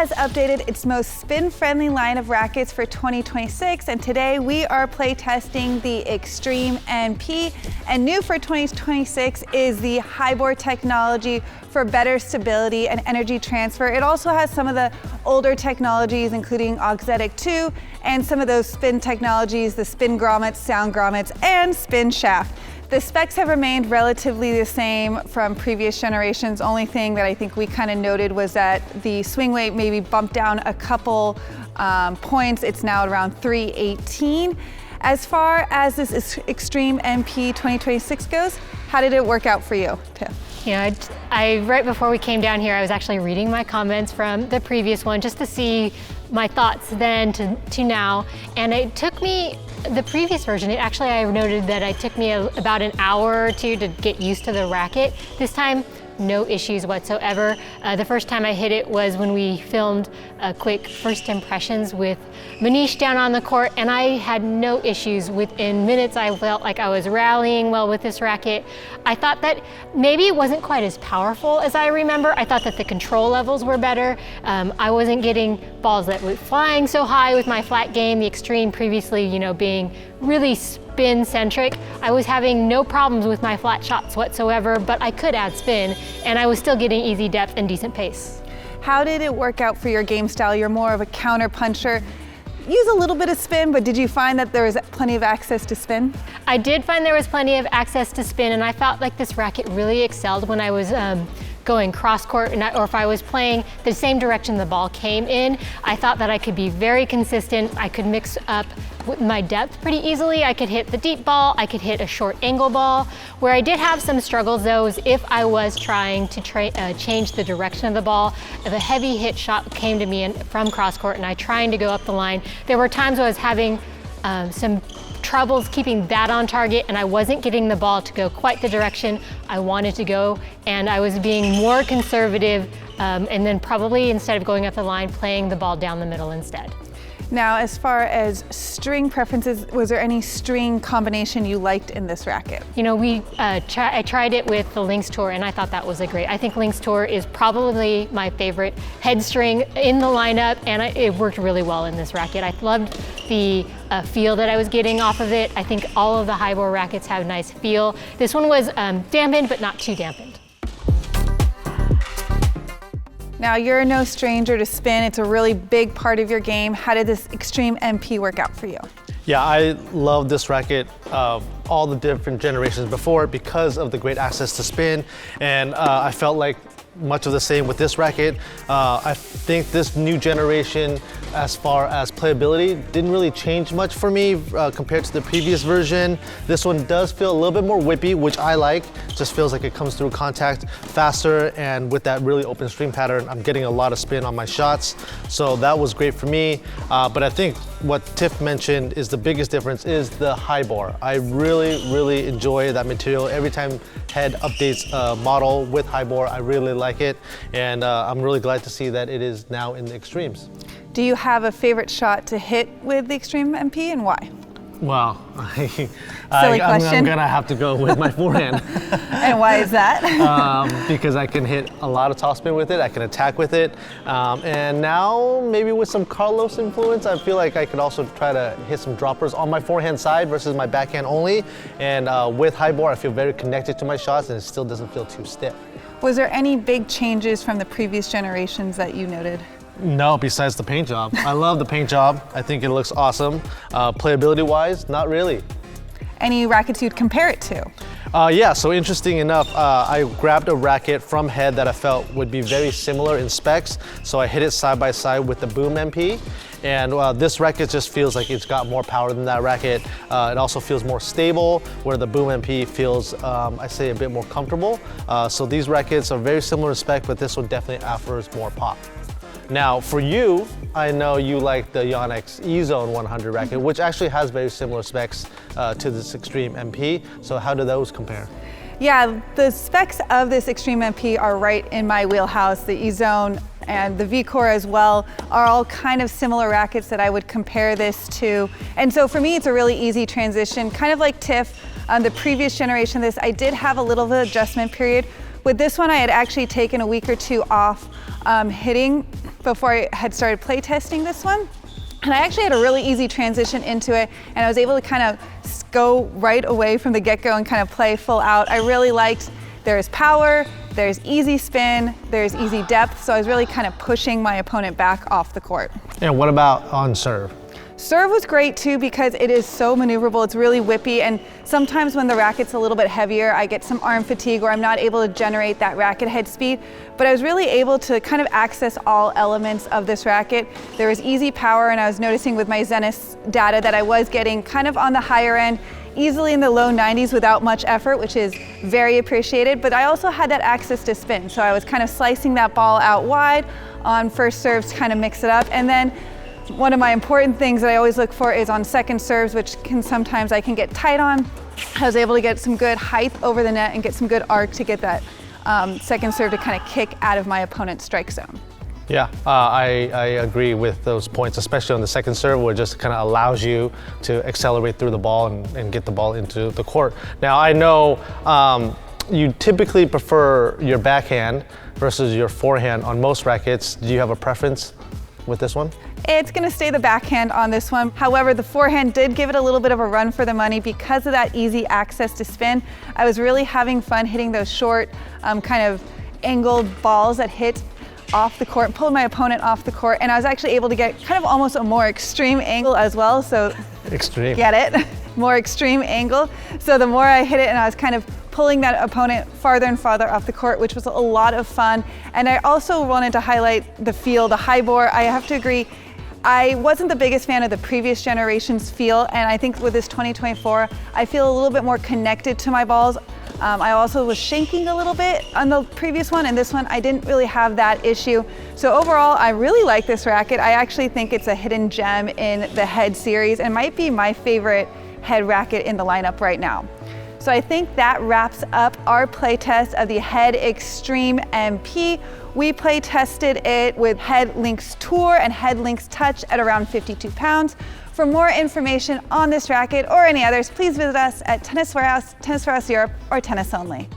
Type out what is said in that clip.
has updated its most spin-friendly line of rackets for 2026, and today we are playtesting the Extreme MP. And new for 2026 is the high bore technology for better stability and energy transfer. It also has some of the older technologies, including auxetic 2, and some of those spin technologies, the spin grommets, sound grommets, and spin shaft. The specs have remained relatively the same from previous generations. Only thing that I think we kind of noted was that the swing weight maybe bumped down a couple points. It's now around 318. As far as this Extreme MP 2026 goes, how did it work out for you, Tiff? Yeah, right before we came down here, I was actually reading my comments from the previous one just to see my thoughts then to now. And it took me, the previous version, I noted that it took me about an hour or two to get used to the racket. This time, no issues whatsoever. The first time I hit it was when we filmed a quick first impressions with Manish down on the court, and I had no issues. Within minutes, I felt like I was rallying well with this racket. I thought that maybe it wasn't quite as powerful as I remember. I thought that the control levels were better. I wasn't getting balls that were flying so high with my flat game. The Extreme previously, being really spin-centric. I was having no problems with my flat shots whatsoever, but I could add spin, and I was still getting easy depth and decent pace. How did it work out for your game style? You're more of a counter puncher. Use a little bit of spin, but did you find that there was plenty of access to spin? I did find there was plenty of access to spin, and I felt like this racket really excelled when I was going cross court, or if I was playing the same direction the ball came in. I thought that I could be very consistent. I could mix up with my depth pretty easily. I could hit the deep ball, I could hit a short angle ball. Where I did have some struggles though is if I was trying to change the direction of the ball. If a heavy hit shot came to me from cross court and I trying to go up the line, there were times I was having some troubles keeping that on target, and I wasn't getting the ball to go quite the direction I wanted to go, and I was being more conservative, and then probably instead of going up the line, playing the ball down the middle instead. Now, as far as string preferences, was there any string combination you liked in this racket? I tried it with the Lynx Tour, and I thought that was I think Lynx Tour is probably my favorite head string in the lineup, and it worked really well in this racket. I loved the feel that I was getting off of it. I think all of the high bore rackets have a nice feel. This one was dampened, but not too dampened. Now, you're no stranger to spin. It's a really big part of your game. How did this Extreme MP work out for you? Yeah, I love this racket, all the different generations before, because of the great access to spin, and I felt like much of the same with this racket. I think this new generation, as far as playability, didn't really change much for me compared to the previous version. This one does feel a little bit more whippy, which I like. Just feels like it comes through contact faster, and with that really open string pattern, I'm getting a lot of spin on my shots. So that was great for me. But I think what Tiff mentioned is the biggest difference is the high bore. I really enjoy that material. Every time Head updates a model with high bore, I really like it, and I'm really glad to see that it is now in the Extremes. Do you have a favorite shot to hit with the Extreme MP, and why? Well, I'm gonna have to go with my forehand. And why is that? Because I can hit a lot of topspin with it, I can attack with it, and now maybe with some Carlos influence, I feel like I could also try to hit some droppers on my forehand side versus my backhand only. And with high bore, I feel very connected to my shots, and it still doesn't feel too stiff. Was there any big changes from the previous generations that you noted? No, besides the paint job. I love the paint job. I think it looks awesome. Playability-wise, not really. Any rackets you'd compare it to? Yeah, so interesting enough, I grabbed a racket from Head that I felt would be very similar in specs, so I hit it side by side with the Boom MP. And this racket just feels like it's got more power than that racket. It also feels more stable, where the Boom MP feels, I say, a bit more comfortable. So these rackets are very similar in spec, but this one definitely offers more pop. Now, for you, I know you like the Yonex E-Zone 100 racket, which actually has very similar specs to this Extreme MP. So how do those compare? Yeah, the specs of this Extreme MP are right in my wheelhouse. The E-Zone and the V-Core as well are all kind of similar rackets that I would compare this to. And so for me, it's a really easy transition, kind of like Tiff. The previous generation of this, I did have a little bit of adjustment period With this one, I had actually taken a week or two off hitting before I had started play testing this one. And I actually had a really easy transition into it, and I was able to kind of go right away from the get-go and kind of play full out. I really liked there's power, there's easy spin, there's easy depth, so I was really kind of pushing my opponent back off the court. And what about on serve? Serve was great too because it is so maneuverable, it's really whippy, and sometimes when the racket's a little bit heavier, I get some arm fatigue or I'm not able to generate that racket head speed, but I was really able to kind of access all elements of this racket. There was easy power, and I was noticing with my Zenith data that I was getting kind of on the higher end, easily in the low 90s without much effort, which is very appreciated, but I also had that access to spin, so I was kind of slicing that ball out wide on first serves to kind of mix it up. And then one of my important things that I always look for is on second serves, which sometimes I can get tight on. I was able to get some good height over the net and get some good arc to get that second serve to kind of kick out of my opponent's strike zone. Yeah, I agree with those points, especially on the second serve, where it just kind of allows you to accelerate through the ball and get the ball into the court. Now, I know you typically prefer your backhand versus your forehand on most rackets. Do you have a preference with this one? It's going to stay the backhand on this one. However, the forehand did give it a little bit of a run for the money because of that easy access to spin. I was really having fun hitting those short, kind of angled balls that hit off the court, pulled my opponent off the court, and I was actually able to get kind of almost a more extreme angle as well. So extreme. Get it? More extreme angle. So the more I hit it, and I was kind of pulling that opponent farther and farther off the court, which was a lot of fun. And I also wanted to highlight the feel, the high bore. I have to agree, I wasn't the biggest fan of the previous generation's feel, and I think with this 2024, I feel a little bit more connected to my balls. I also was shanking a little bit on the previous one, and this one I didn't really have that issue. So overall, I really like this racket. I actually think it's a hidden gem in the Head series and might be my favorite Head racket in the lineup right now. So I think that wraps up our play test of the Head Extreme MP. We play tested it with Head Lynx Tour and Head Lynx Touch at around 52 pounds. For more information on this racket or any others, please visit us at Tennis Warehouse, Tennis Warehouse Europe, or Tennis Only.